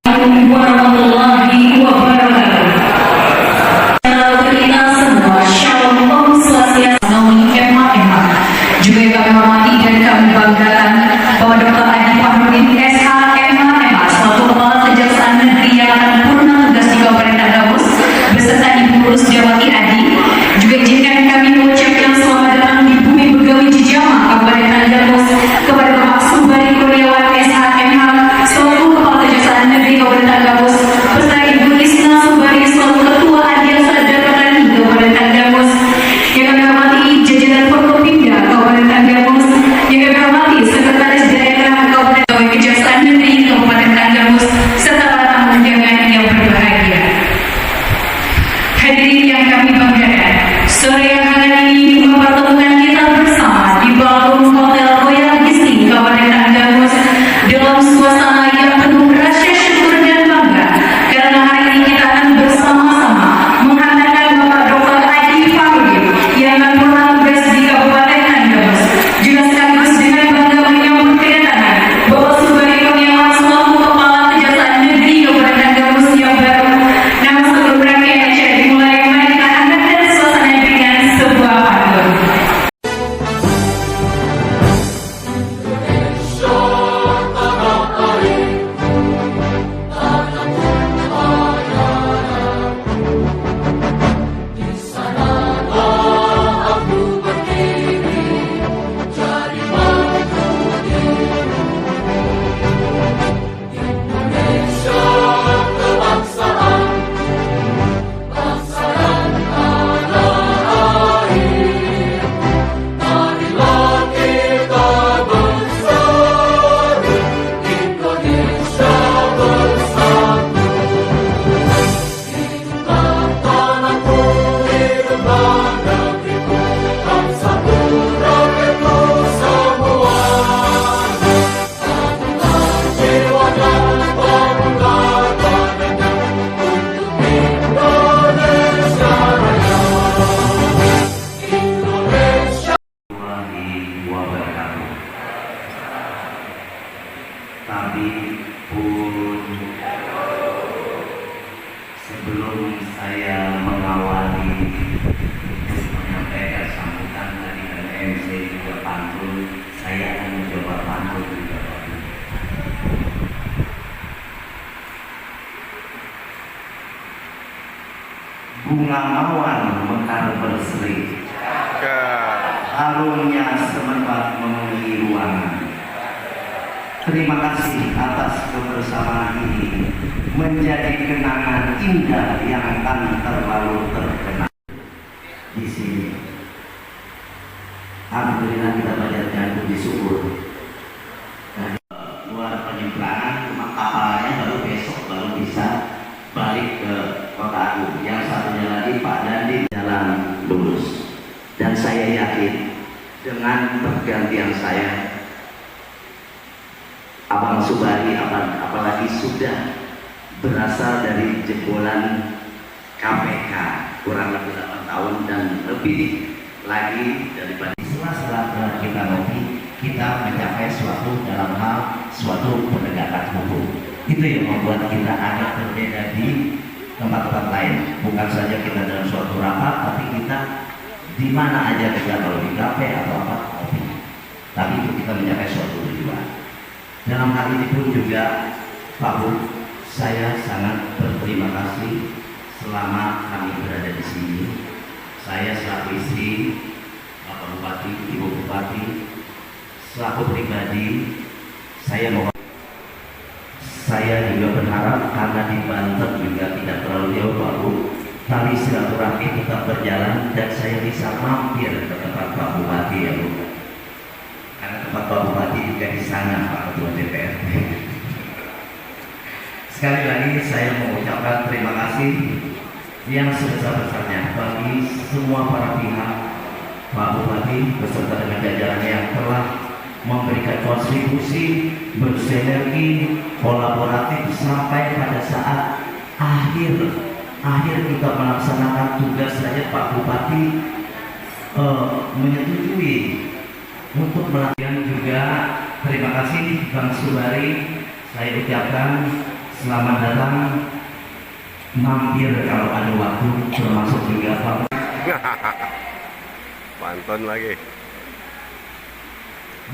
warahmatullahi wabarakatuh. Kita semua Shalom Om Swastiastu, Namo Buddhaya. Juga kami hormati dan kami banggakan bahwa Dr. Adi Fahrudin SH MH selaku Kepala Kejaksaan Negeri yang akan purna tugas di Kabupaten Gabus beserta Ibu Urus Jawati Adi. Juga izinkan kami mengucapkan selamat datang di bumi Begawi Cijama, Kabupaten Gabus kepada Bapak Subari Kurniawan SH MH selaku Kepala Kejaksaan Negeri Kabupaten Gabus beserta Ibu Isna Subari selaku Ketua Adiasa dan Petani Kabupaten Gabus. Yang kami hormati jajaran Forkopimda Kabupaten Gabus, yang kami hormati Sekretaris Daerah Kabupaten Kejaksaan Negeri Kabupaten Gabus serta para tamu undangan yang berbahagia. Hadirin yang kami banggakan, sore hari ini mempertemukan kita bersama di Ballroom Hotel Royal Gisting Kabupaten Gabus dalam suasana yang penuh rasa syukur dan bangga karena hari ini kita akan bersama-sama menghantarkan Bapak Dr. Adi Fahrudin yang akan purna tugas di Kabupaten Gabus. Juga sekaligus dengan bangga menyambut kedatangan Bapak Subari Kurniawan selaku Kepala Kejaksaan Negeri Kabupaten Gabus yang baru. Nama sebelum rangkaian acara dimulai, mari kita hantarkan suasana dengan sebuah pantun. Tapi pun sebelum saya mengawali menyampaikan sambutan dari MC juga pantun, saya akan mencoba pantun juga. Bunga mawar mekar berseri, harumnya semerbak memenuhi ruangan. Terima kasih atas kebersamaan ini menjadi kenangan indah yang akan terlalu terkenang di sini. Alhamdulillah kita panjatkan puji syukur. Luar penyeberangan cuma kapalnya baru besok baru bisa balik ke Kota Agung. Yang satunya lagi Pak Dandi jalan lurus. Dan saya yakin dengan pergantian saya Abang Subari, apalagi sudah berasal dari jebolan KPK kurang lebih 8 tahun dan lebih lagi daripada setelah kita ngopi, kita mencapai suatu dalam hal suatu penegakan hukum. Itu yang membuat kita agak berbeda di tempat-tempat lain. Bukan saja kita dalam suatu rapat, tapi kita di mana aja kita, kalau di kafe atau apa, tapi itu kita mencapai suatu tujuan. Dalam hal ini pun juga Pak Bu, saya sangat berterima kasih selama kami berada di sini. Saya selaku istri, Bapak Bupati, Ibu Bupati, selaku pribadi, saya juga berharap karena di Banten juga tidak terlalu jauh Pak Bu, tali silaturahmi tetap berjalan dan saya bisa mampir ke tempat Pak Bupati ya Bu. Karena tempat Pak Bupati juga di sana Pak Ketua DPRD. Sekali lagi saya mengucapkan terima kasih yang sebesar-besarnya bagi semua para pihak, Pak Bupati beserta dengan jajarannya yang telah memberikan kontribusi, bersinergi, kolaboratif sampai pada saat akhir kita melaksanakan tugas saja Pak Bupati menyetujui untuk melakukan juga. Terima kasih Bang Subari, saya ucapkan Selamat datang, mampir kalau ada waktu, termasuk juga Pak. Pantun lagi.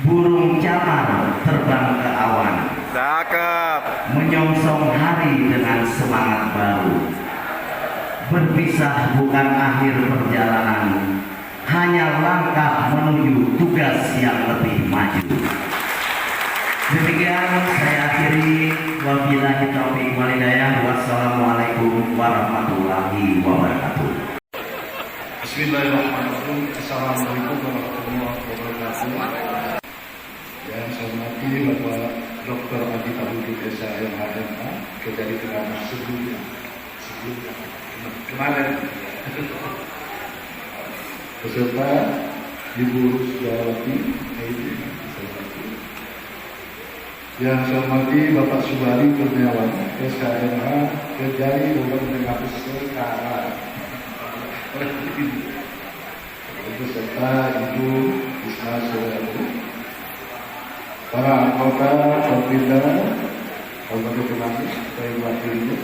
Burung camar terbang ke awan, Cakep. menyongsong hari dengan semangat baru. Berpisah bukan akhir perjalanan, hanya langkah menuju tugas yang lebih maju. Demikian saya akhiri, wabillahi taufiq wal hidayah. Wassalamualaikum warahmatullahi wabarakatuh. Bismillahirrahmanirrahim. Assalamualaikum warahmatullahi wabarakatuh. Yang saya hormati Bapak Dr. Adi Pahudut SHMHMA, Kejari Pengamat sebelumnya kemarin beserta Ibu Rusdiawati. Yang saya hormati Bapak Subari Kurniawan SHMH, Kejari Pengamat sekarang beserta Ibu Isma Sodari, para anggota Perbinda Kabupaten Kemangi, Bapak Wakilnya,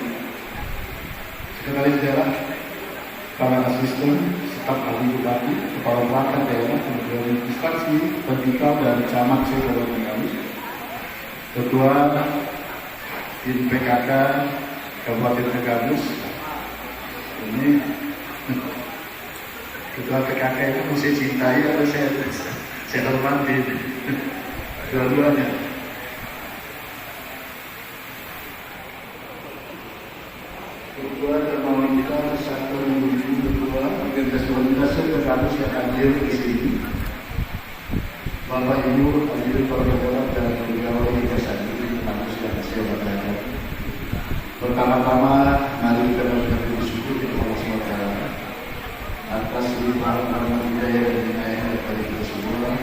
Sekretaris Daerah, para asisten, staf ahli bupati, kepala perangkat daerah, kemudian instansi vertikal dan camat Kabupaten Kemangi, Ketua Tim PKK Kabupaten Tegamus. Ini Ketua PKK itu mesti cintai atau saya hormati dua-duanya. Ketua Dermawan kita satu menuju Ketua Organisasi Organisasi Tegamus yang hadir di sini, Bapak Ibu hadirin perwakilan dan pegawai organisasi Tegamus yang saya hormati. Pertama-tama mari kita mengucapkan bersyukur kepada Allah SWT atas limpahan rahmat hidayah dan inayah daripada kita semua,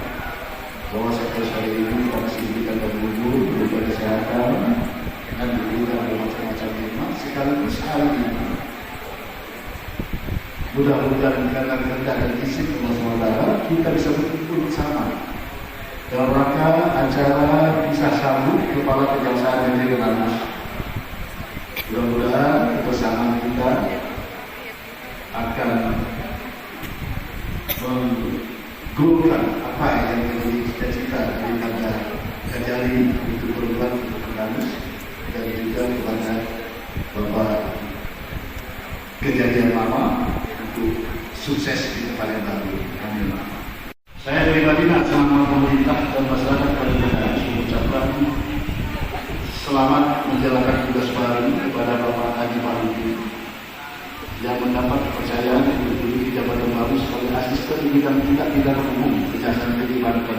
bahwa sampai hari ini kami diberikan dan berumur, berupa kesehatan dan diberikan bermacam-macam nikmat sekaligus hari ini. Mudah-mudahan karena kehendak dan izin Allah SWT kita bisa berkumpul bersama dalam rangka acara pisah sambut Kepala Kejaksaan Negeri Kemangi. Mudah-mudahan kebersamaan kita akan menggulirkan apa yang menjadi cita-cita daripada Kejari untuk berbuat untuk Kemangi, dan juga kepada Bapak Kejadian Lama untuk sukses di tempat yang baru. Amin. Saya pribadi sama pemerintah dan masyarakat pada negara mengucapkan selamat menjalankan tugas baru kepada Bapak Adi Pahudut yang mendapat kepercayaan untuk menduduki jabatan baru sebagai asisten di bidang tindak pidana umum Kejaksaan Negeri Banten.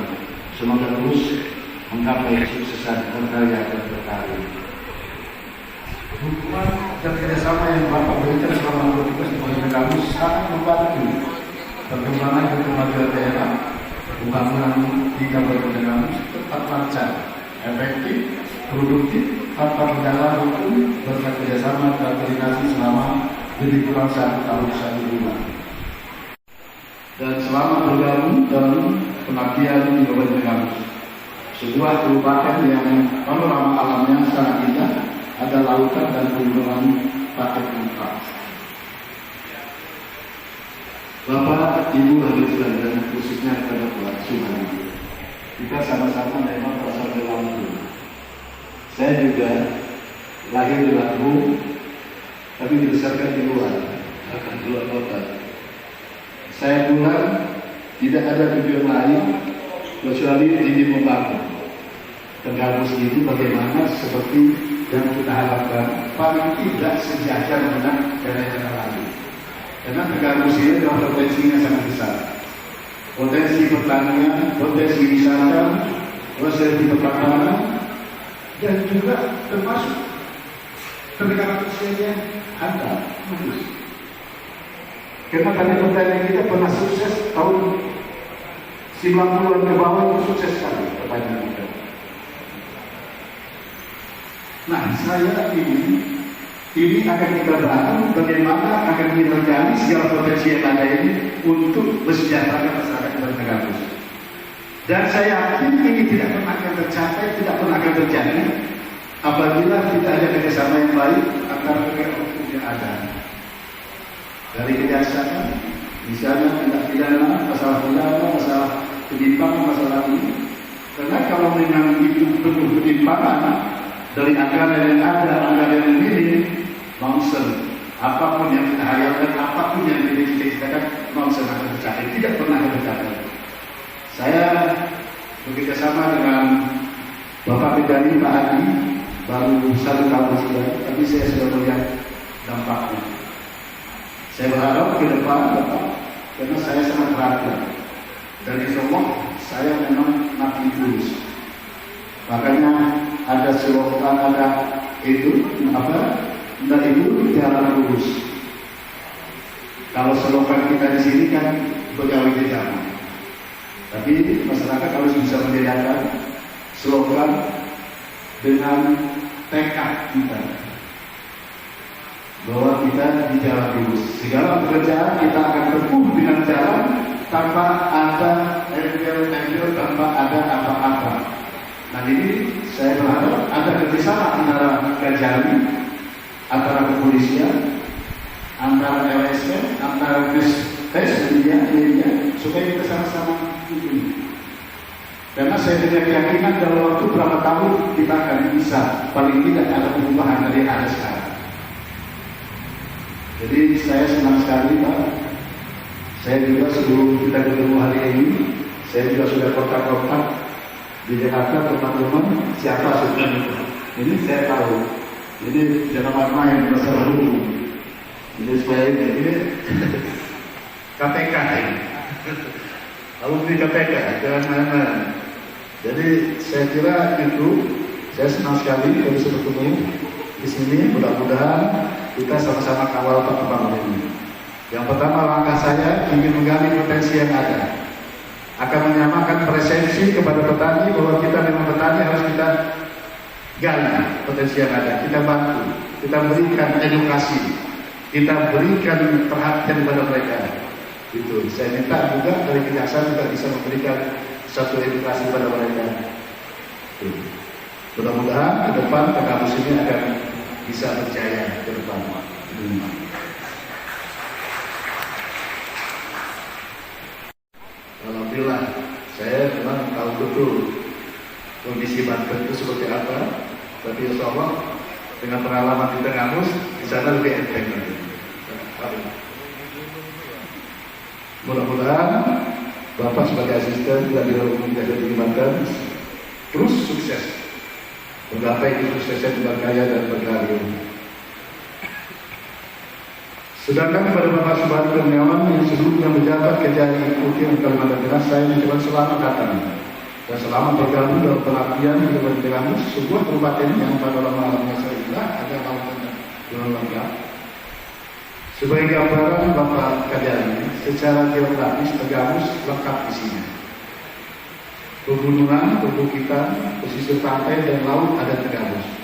Semoga terus menggapai kesuksesan berkarya dan berkarir. Dukungan dan kerjasama yang Bapak berikan selama bertugas di Kabupaten Kemangi sangat membantu perkembangan dan kemajuan daerah. Pembangunan di Kabupaten Kemangi tetap lancar, efektif, produktif, tanpa kendala hukum, berkat kerjasama dan koordinasi selama lebih kurang 1 tahun 1 bulan. Dan selama bergabung dalam pengabdian di Kabupaten Kemangi, sebuah kabupaten yang panorama alamnya sangat indah, ada lautan dan pegunungan pakai kontras. Bapak, Ibu hadirin dan khususnya kepada Pak Subari, kita sama-sama memang berasal dari Lampung. Saya juga lahir di Lampung, tapi dibesarkan di luar kota. Saya pulang tidak ada tujuan lain kecuali ingin membangun Tegamus itu bagaimana seperti yang kita harapkan, paling tidak sejajar dengan daerah-daerah lain. Karena Tegamus ini adalah potensinya sangat besar. Potensi pertanian, potensi wisata, potensi pertanian, dan juga termasuk pendekatan sosialnya ada bagus. Karena tadi pertanian kita pernah sukses tahun 90-an ke bawah, itu sukses sekali pertanian kita. Nah, saya ini akan kita bangun bagaimana akan kita gali segala potensi yang ada ini untuk mesejahterakan masyarakat dan negara. Dan saya yakin ini tidak pernah akan tercapai, tidak pernah akan terjadi apabila kita ada kerjasama yang baik antara pegawai hukum yang ada dari kejaksaan, misalnya tindak pidana, masalah penyimpangan, masalah ini. Karena kalau memang itu penuh penyimpangan dari anggaran yang ada, anggaran yang minim, nonsen. Apapun yang kita hayalkan, apapun yang kita cita-citakan, nonsen akan tercapai, tidak pernah tercapai. Saya bekerjasama dengan Bapak Bidani, Pak Hadi, baru 1 tahun sudah, tapi saya sudah melihat dampaknya. Saya berharap ke depan, Bapak, karena saya sangat perhatian. Dan insya Allah, saya memang mati tulus. Makanya ada slogan, ada itu, dan itu jalan lurus. Kalau slogan kita di sini kan pegawai jalan. Tapi masyarakat harus bisa membedakan slogan dengan tekad kita bahwa kita di jalan lurus. Segala pekerjaan kita akan tempuh dengan jalan tanpa ada embel-embel, tanpa ada apa-apa. Nah ini saya berharap ada kerjasama antara Kajari, antara kepolisian, antara LSM, antara tes media, supaya kita sama-sama ini. Karena saya punya keyakinan dalam waktu berapa tahun kita akan bisa paling tidak ada perubahan dari yang ada sekarang. Jadi saya senang sekali Pak. Saya juga sebelum kita ketemu hari ini, saya juga sudah kontak-kontak di Jakarta teman-teman siapa sebenarnya. Ini saya tahu. Ini jangan main masalah hukum. Ini supaya ini KPK ini. Alumni KPK, jangan main-main. Jadi saya kira itu, saya senang sekali kalau bisa bertemu di sini. Mudah-mudahan kita sama-sama kawal perkembangan ini. Yang pertama, langkah saya ingin menggali potensi yang ada, akan menyamakan presensi kepada petani bahwa kita memang petani harus kita gali potensi yang ada, kita bantu, kita berikan edukasi, kita berikan perhatian kepada mereka. Itu saya minta juga dari kejaksaan juga bisa memberikan satu edukasi kepada mereka. Mudah-mudahan ke depan kampus ini akan bisa berjaya ke depan. Alhamdulillah, saya memang tahu betul kondisi Banten itu seperti apa. Tapi insya Allah dengan pengalaman di Tengahmus di sana lebih enteng lagi. Mudah-mudahan Bapak sebagai asisten dan Biro Hukum di Banten terus sukses menggapai kesuksesan di berkarya dan berkarya. Sedangkan kepada Bapak Subhadi Kurniawan yang sebelumnya menjabat Kejari Putih Kalimantan Tengah, saya mengucapkan selamat datang dan selamat bergabung dalam pengabdian di Kabupaten Tengahmus, sebuah kabupaten yang pada lama-lamanya saya indah ada lautan yang lengkap. Sebagai gambaran Bapak Kejari, secara geografis Tengahmus lengkap isinya. Pegunungan, perbukitan, pesisir pantai dan laut ada Tengahmus.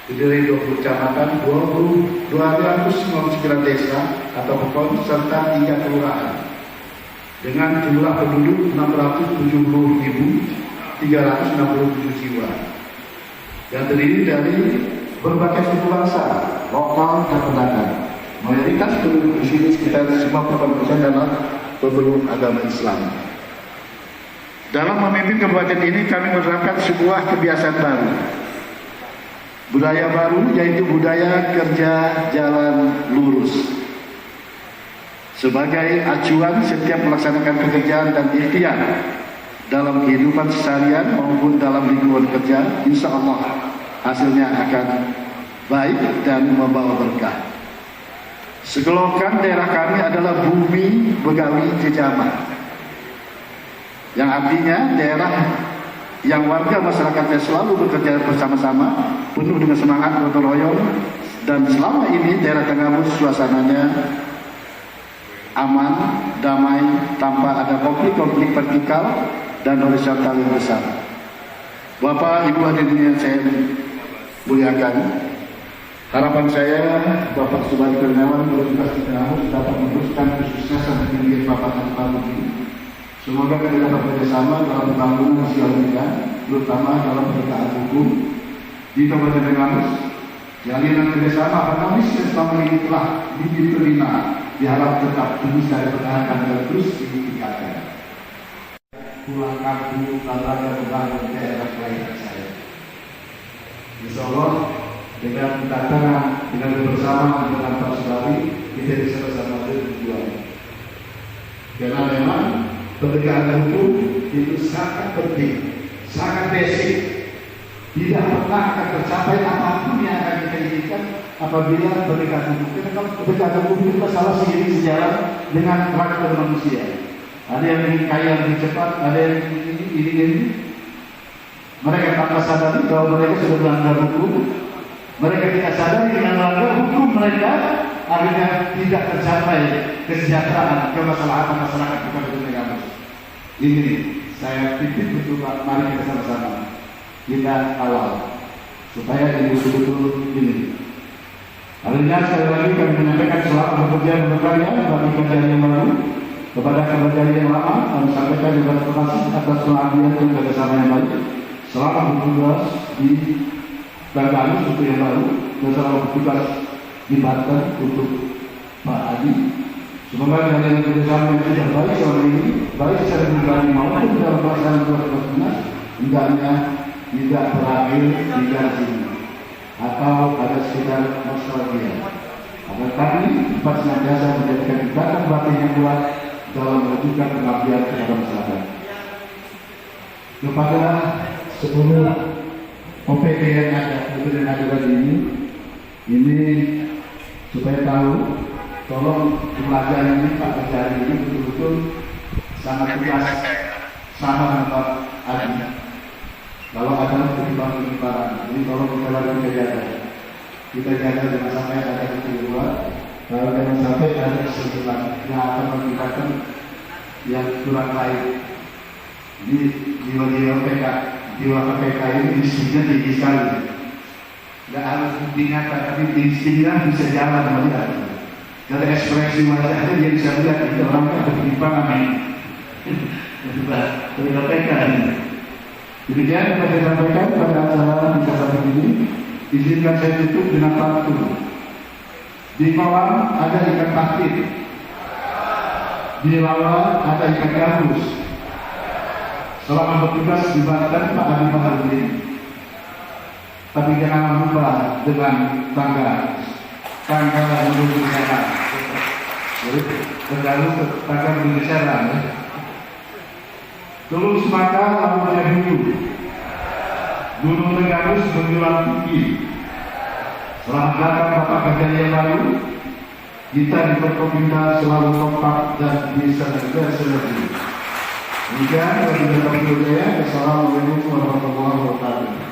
Dari 20 kecamatan, 259 desa atau pokok serta 3 kelurahan dengan jumlah penduduk 670.367 jiwa yang terdiri dari berbagai suku bangsa, lokal dan pendatang. Mayoritas penduduk di sini sekitar 50% adalah pemeluk agama Islam. Dalam memimpin kabupaten ini kami menerapkan sebuah kebiasaan baru. Budaya baru yaitu budaya kerja jalan lurus. Sebagai acuan setiap melaksanakan pekerjaan dan ikhtiar dalam kehidupan seharian maupun dalam lingkungan kerja, insya Allah hasilnya akan baik dan membawa berkah. Segelokan daerah kami adalah bumi Begawi Jejama, yang artinya daerah yang warga masyarakatnya selalu bekerja bersama-sama, penuh dengan semangat gotong royong, dan selama ini daerah Tengahmus suasananya aman, damai, tanpa ada konflik-konflik vertikal dan horizontal yang besar. Bapak, Ibu hadirin yang saya muliakan, harapan saya Bapak Subhadi Kurniawan bertugas di Tengahmus dapat meneruskan kesuksesan pendirian Bapak dan Pak ini. Semoga kita dapat bekerjasama dalam pembangunan sosial kita, terutama dalam penegakan hukum, di Kabupaten Bengkalis. Jalinan kerjasama harmonis yang selama ini telah diterima diharap tetap terus dipertahankan dan terus ditingkatkan. Pulang kampung lalanya membangun daerah kelahiran saya. Insya Allah dengan kedatangan, dengan bersama dengan Pak Sudari, kita bisa bersama berjuang. Karena memang penegakan hukum itu sangat penting, sangat basic. Tidak pernah akan tercapai apapun yang akan kita inginkan apabila penegakan hukum. Karena penegakan hukum itu masalah seiring sejalan dengan karakter manusia. Ada yang ingin kaya lebih cepat, ada yang ingin ini. Mereka tanpa sadari bahwa mereka sudah melanggar hukum. Mereka tidak sadari dengan melanggar hukum mereka akhirnya tidak tercapai kesejahteraan, kemaslahatan masyarakat kita di negara. Ini saya titip untuk mari kita sama-sama kita kawal supaya ini betul-betul ini. Akhirnya sekali lagi kami menyampaikan selamat bekerja berkarya bagi kerjaan yang baru kepada kerjaan yang lama. Kami sampaikan juga terima kasih atas pengabdian dan kerjasama yang baik. Selamat bertugas di Bengkalis untuk yang baru dan selamat bertugas di Banten untuk Pak Adi. Semoga dengan kerjasama yang sudah baik selama ini, baik secara pribadi maupun dalam pelaksanaan tugas dinas, hendaknya tidak berakhir di sini atau pada sekitar nostalgia. Agar kami dapat senantiasa menjadikan ikatan batin yang kuat dalam mewujudkan pengabdian kepada masyarakat. Kepada seluruh OPD yang ada ini supaya tahu, tolong pelajaran ini Pak Kejari ini betul-betul sangat tegas sama dengan Pak Adi. Kalau ada penyebaran, ini tolong kita lagi jaga. Kita jaga jangan sampai ada yang keluar. Kalau jangan sampai ada kesimpulan yang akan mengakibatkan yang kurang baik. Ini jiwa-jiwa KPK ini instingnya tinggi sekali. Tidak harus diingatkan, tapi instingnya bisa jalan melihat. Dari ekspresi wajahnya dia bisa lihat itu orangnya ada penyimpangan ini. Dari KPK ini. Demikian yang saya sampaikan pada acara di kesempatan ini. Izinkan saya tutup dengan pantun. Di kolam ada ikan patin, di lawan ada ikan gabus. Selama bertugas di Banten Pak Adi Baharudin, tapi jangan lupa dengan tangga menuju sana. Jadi terlalu tangga menuju sana. Tulus maka lawannya dulu. Gunung Tegarus menjulang tinggi. Selamat datang Bapak Kerjaan yang baru. Kita di Forkopimda selalu kompak dan bisa bersinergi. Demikian bagi Bapak Jaya. Assalamualaikum warahmatullahi wabarakatuh.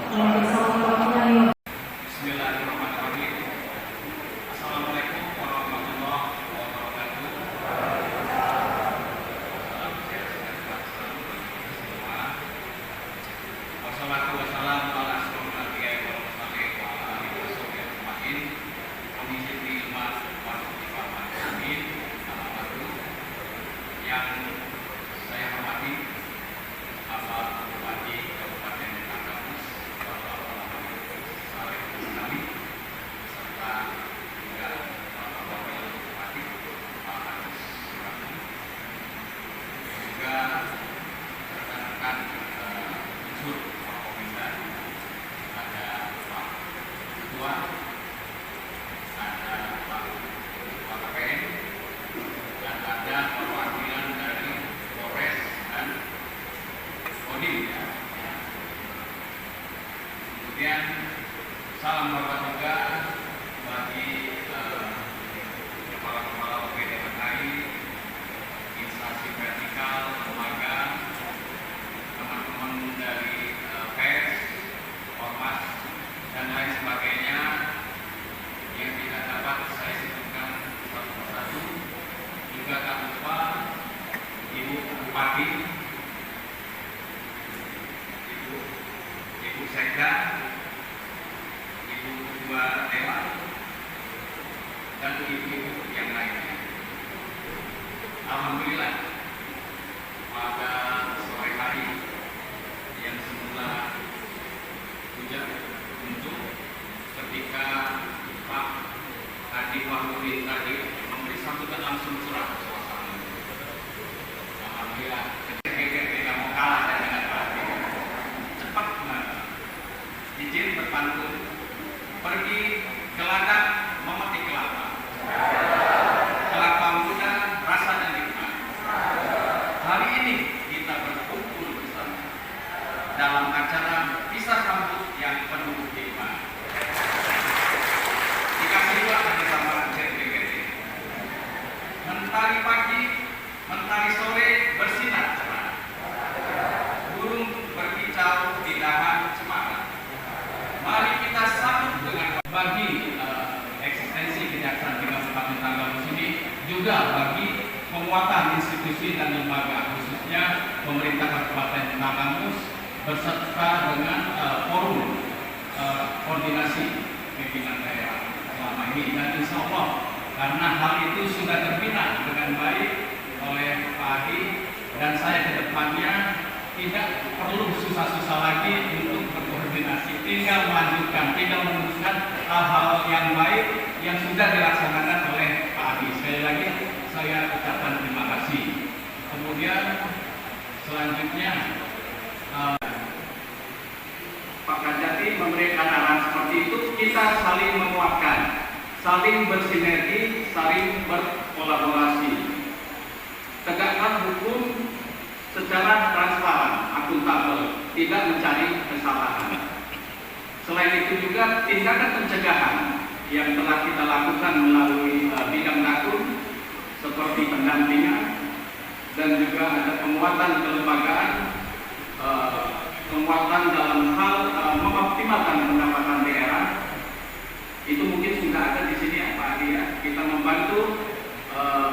Kemudian salam hormat juga bagi kepala-kepala OPD terkait, instansi vertikal, lembaga, teman-teman dari pers, ormas, dan lain sebagainya yang tidak dapat saya sebutkan satu persatu. Juga tak lupa Ibu Bupati, Ibu Sekda, Ibu Ketua Dewan, dan ibu-ibu yang lainnya. Alhamdulillah pada sore hari yang semula hujan untuk Adi Fahrudin tadi memberi sambutan langsung curah suasana. Alhamdulillah, ketika mau kalah saya dengan Pak Adi, cepat izin berpantun pergi ke ladang memetik kelapa. Kelapa muda rasanya nikmat. Hari ini kita berkumpul bersama dalam acara pisah sambut yang penuh hikmah. Dikasihlah bersama JPGT. Mentari pagi, mentari sore bersinar cerah. Burung berkicau di dahan cemara. Mari kita sambut dengan bagi eksistensi Kejaksaan Tinggi Kabupaten Tanggamus ini juga bagi penguatan institusi dan lembaga, khususnya pemerintah Kabupaten Tanggamus beserta dengan forum koordinasi pimpinan daerah selama ini, dan insya Allah karena hal itu sudah terbina dengan baik oleh Pak Adi dan saya ke depannya tidak perlu susah-susah lagi untuk berkoordinasi, tinggal melanjutkan, tinggal meneruskan hal-hal yang baik yang sudah dilaksanakan oleh Pak Adi. Sekali lagi saya ucapkan terima kasih. Kemudian selanjutnya Pak Kajati memberikan arahan seperti itu, kita saling menguatkan, saling bersinergi, saling berkolaborasi. Tegakkan hukum secara transparan, akuntabel, tidak mencari kesalahan. Selain itu juga tindakan pencegahan yang telah kita lakukan melalui bidang dakum seperti pendampingan dan juga ada penguatan kelembagaan, penguatan dalam hal mengoptimalkan pendapatan daerah. Itu mungkin sudah ada di sini ya Pak Adi ya. Kita membantu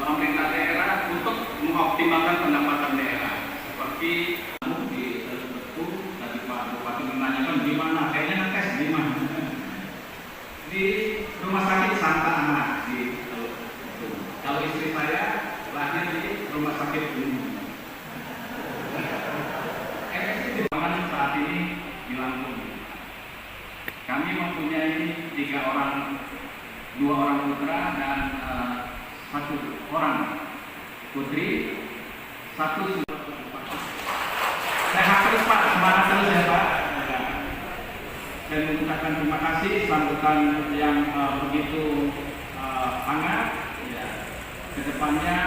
pemerintah daerah untuk mengoptimalkan pendapatan daerah. Seperti di tadi Pak Bupati menanyakan di mana, kayaknya ngetes di mana? Di rumah sakit Santa Ana di kalau istri saya lahir di rumah sakit umum. Saat ini di Lampung kami mempunyai 3 orang, 2 orang putra dan 1 orang putri, 1 sehat terus Pak, semangat terus ya Pak. Saya mengucapkan terima kasih sambutan yang begitu hangat. Kedepannya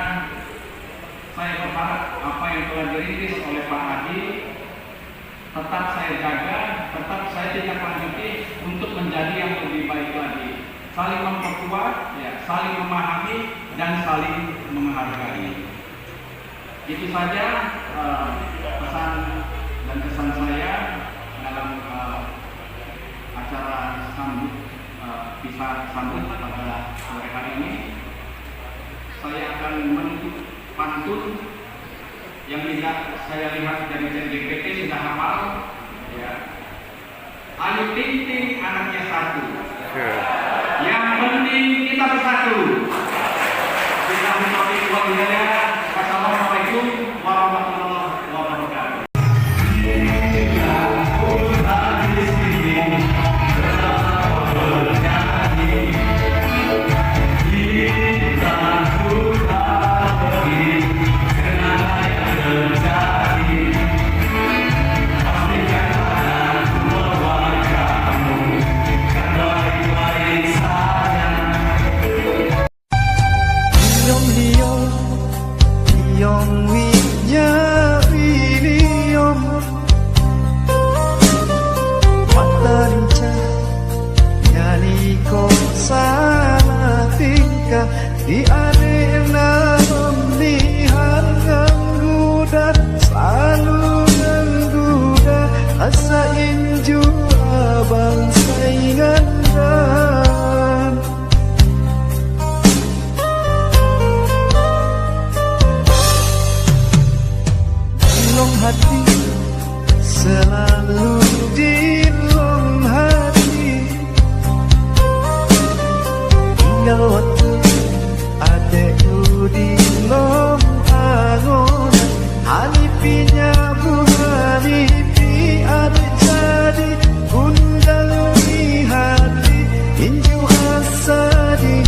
saya berharap apa yang telah dirintis oleh Pak Adi tetap saya jaga, tetap saya tindak lanjuti untuk menjadi yang lebih baik lagi. Saling memperkuat, ya, saling memahami dan saling menghargai. Itu saja pesan dan kesan saya dalam acara pisah sambut pada sore hari ini. Saya akan menutup pantun yang tidak saya lihat dari JPGT sudah hafal ya. Ayu Ting Ting anaknya 1. Yang penting kita bersatu. Wassalamualaikum warahmatullahi wabarakatuh. Di arena pemilihan ngangguda, selalu ngangguda, asain jua abang saingan dan long hati selalu di long hati, tinggal waktu adekku di long angon, hanipinya bu hanipi adek jadi undang di hati, inju asa di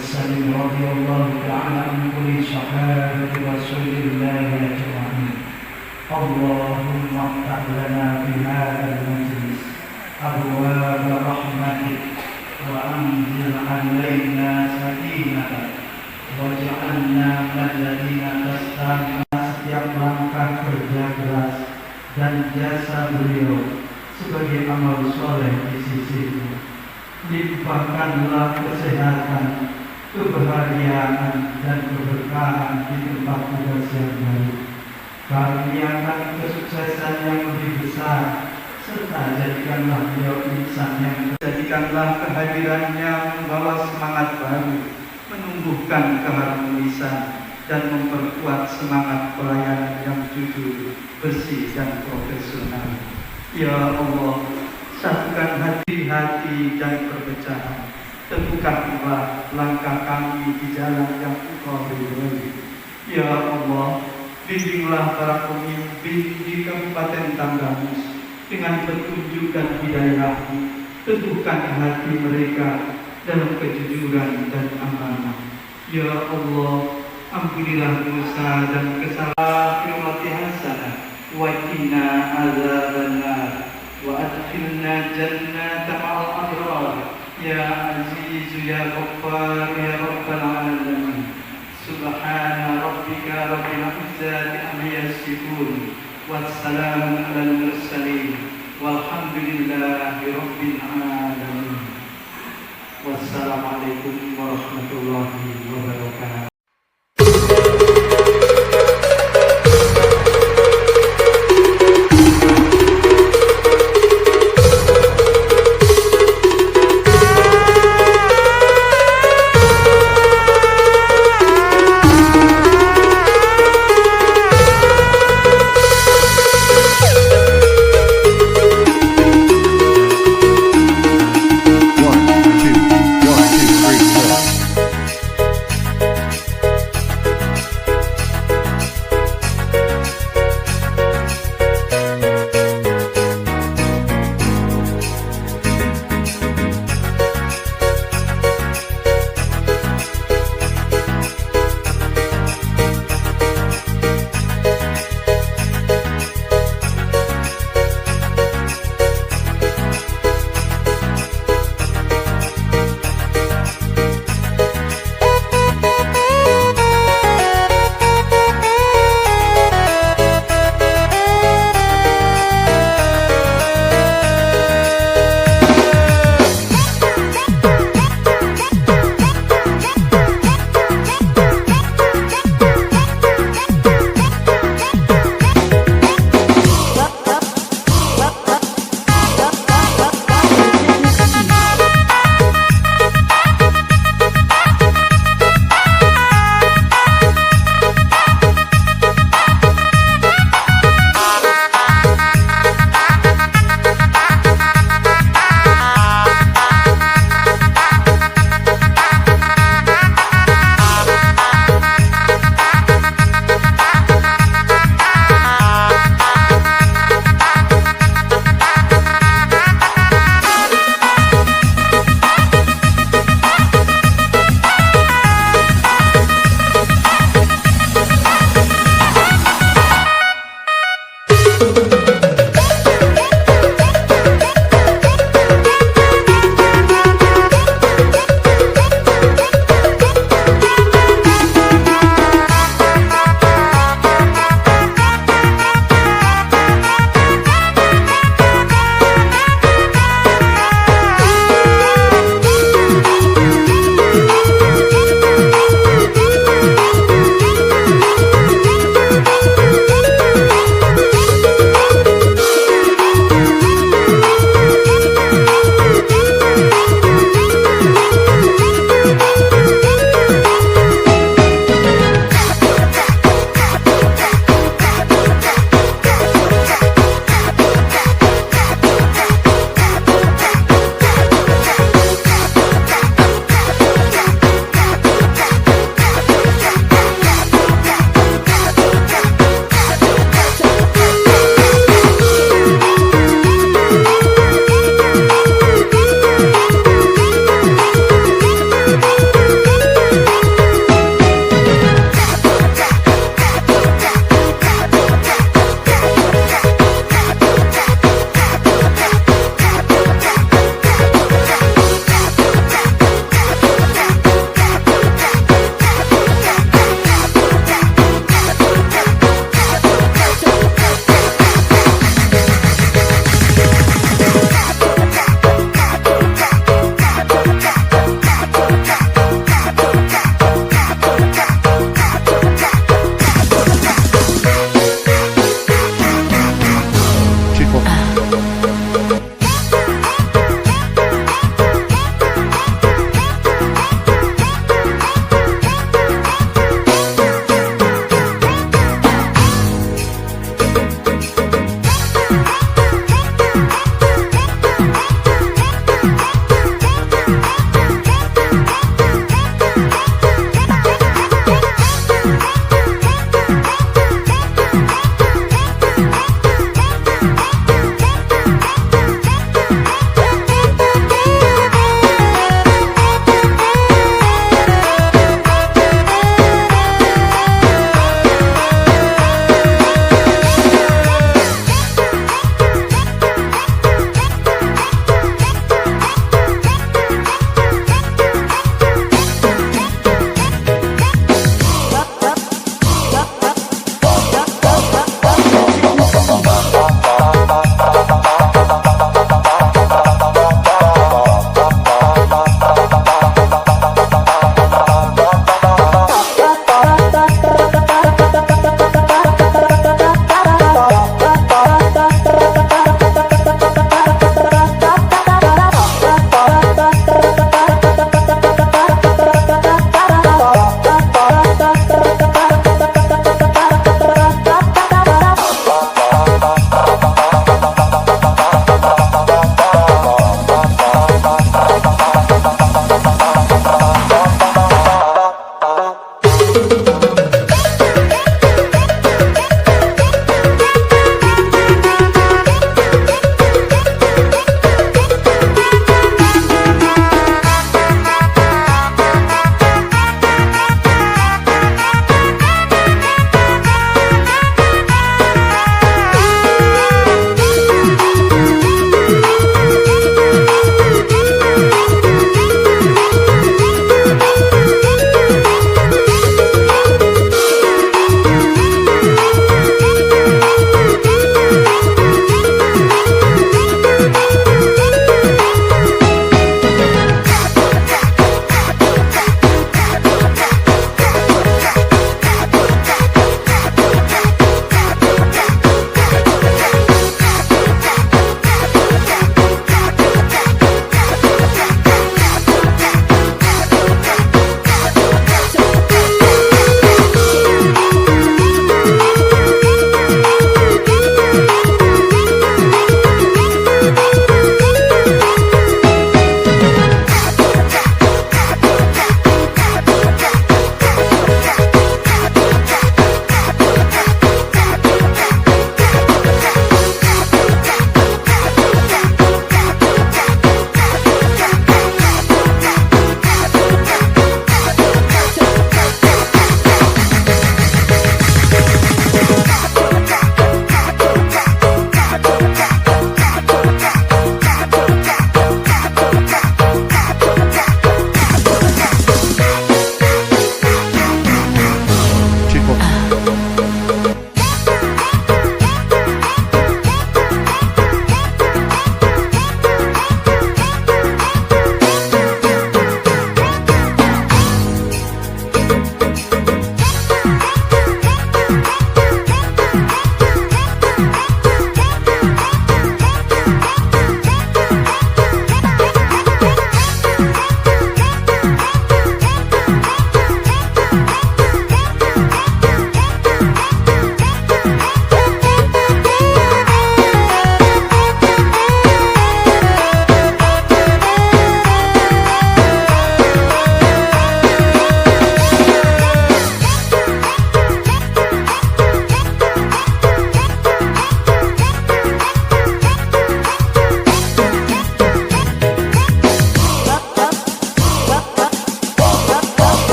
وسلم رضي الله تعالى عن كل صحابة رسول الله أجمعين. اللهم افتح لنا في هذا المجلس أبواب رحمتك وأنزل علينا سكينتك واجعلنا من الذين تستمعون setiap langkah kerja keras dan jasa beliau sebagai amal soleh di sisimu. Limpahkanlah kesehatan, kebahagiaan dan keberkahan di tempat tugas yang baru. Karuniakan kesuksesan yang lebih besar, serta jadikanlah beliau insan yang jadikanlah kehadirannya membawa semangat baru, menumbuhkan keharmonisan dan memperkuat semangat pelayanan yang jujur, bersih dan profesional. Ya Allah, satukan hati-hati dan perpecahan. Teguhkanlah langkah kami di jalan yang Engkau ridhoi. Ya Allah, bimbinglah para pemimpin di Kabupaten Tanggamus dengan petunjuk dan hidayah-Mu. Teguhkan hati mereka dalam kejujuran dan amanah. Ya Allah, ampunilah dosa dan kesalahan hasanah wa qina azabannar wa adkhilna jannata ma'al abrar ya aziz ya ghaffar ya rabbal alamin. Subhana rabbika rabbil izzati amma yasifun wassalamun alal mursalin walhamdulillahi rabbil alamin. Wassalamualaikum warahmatullahi wabarakatuh.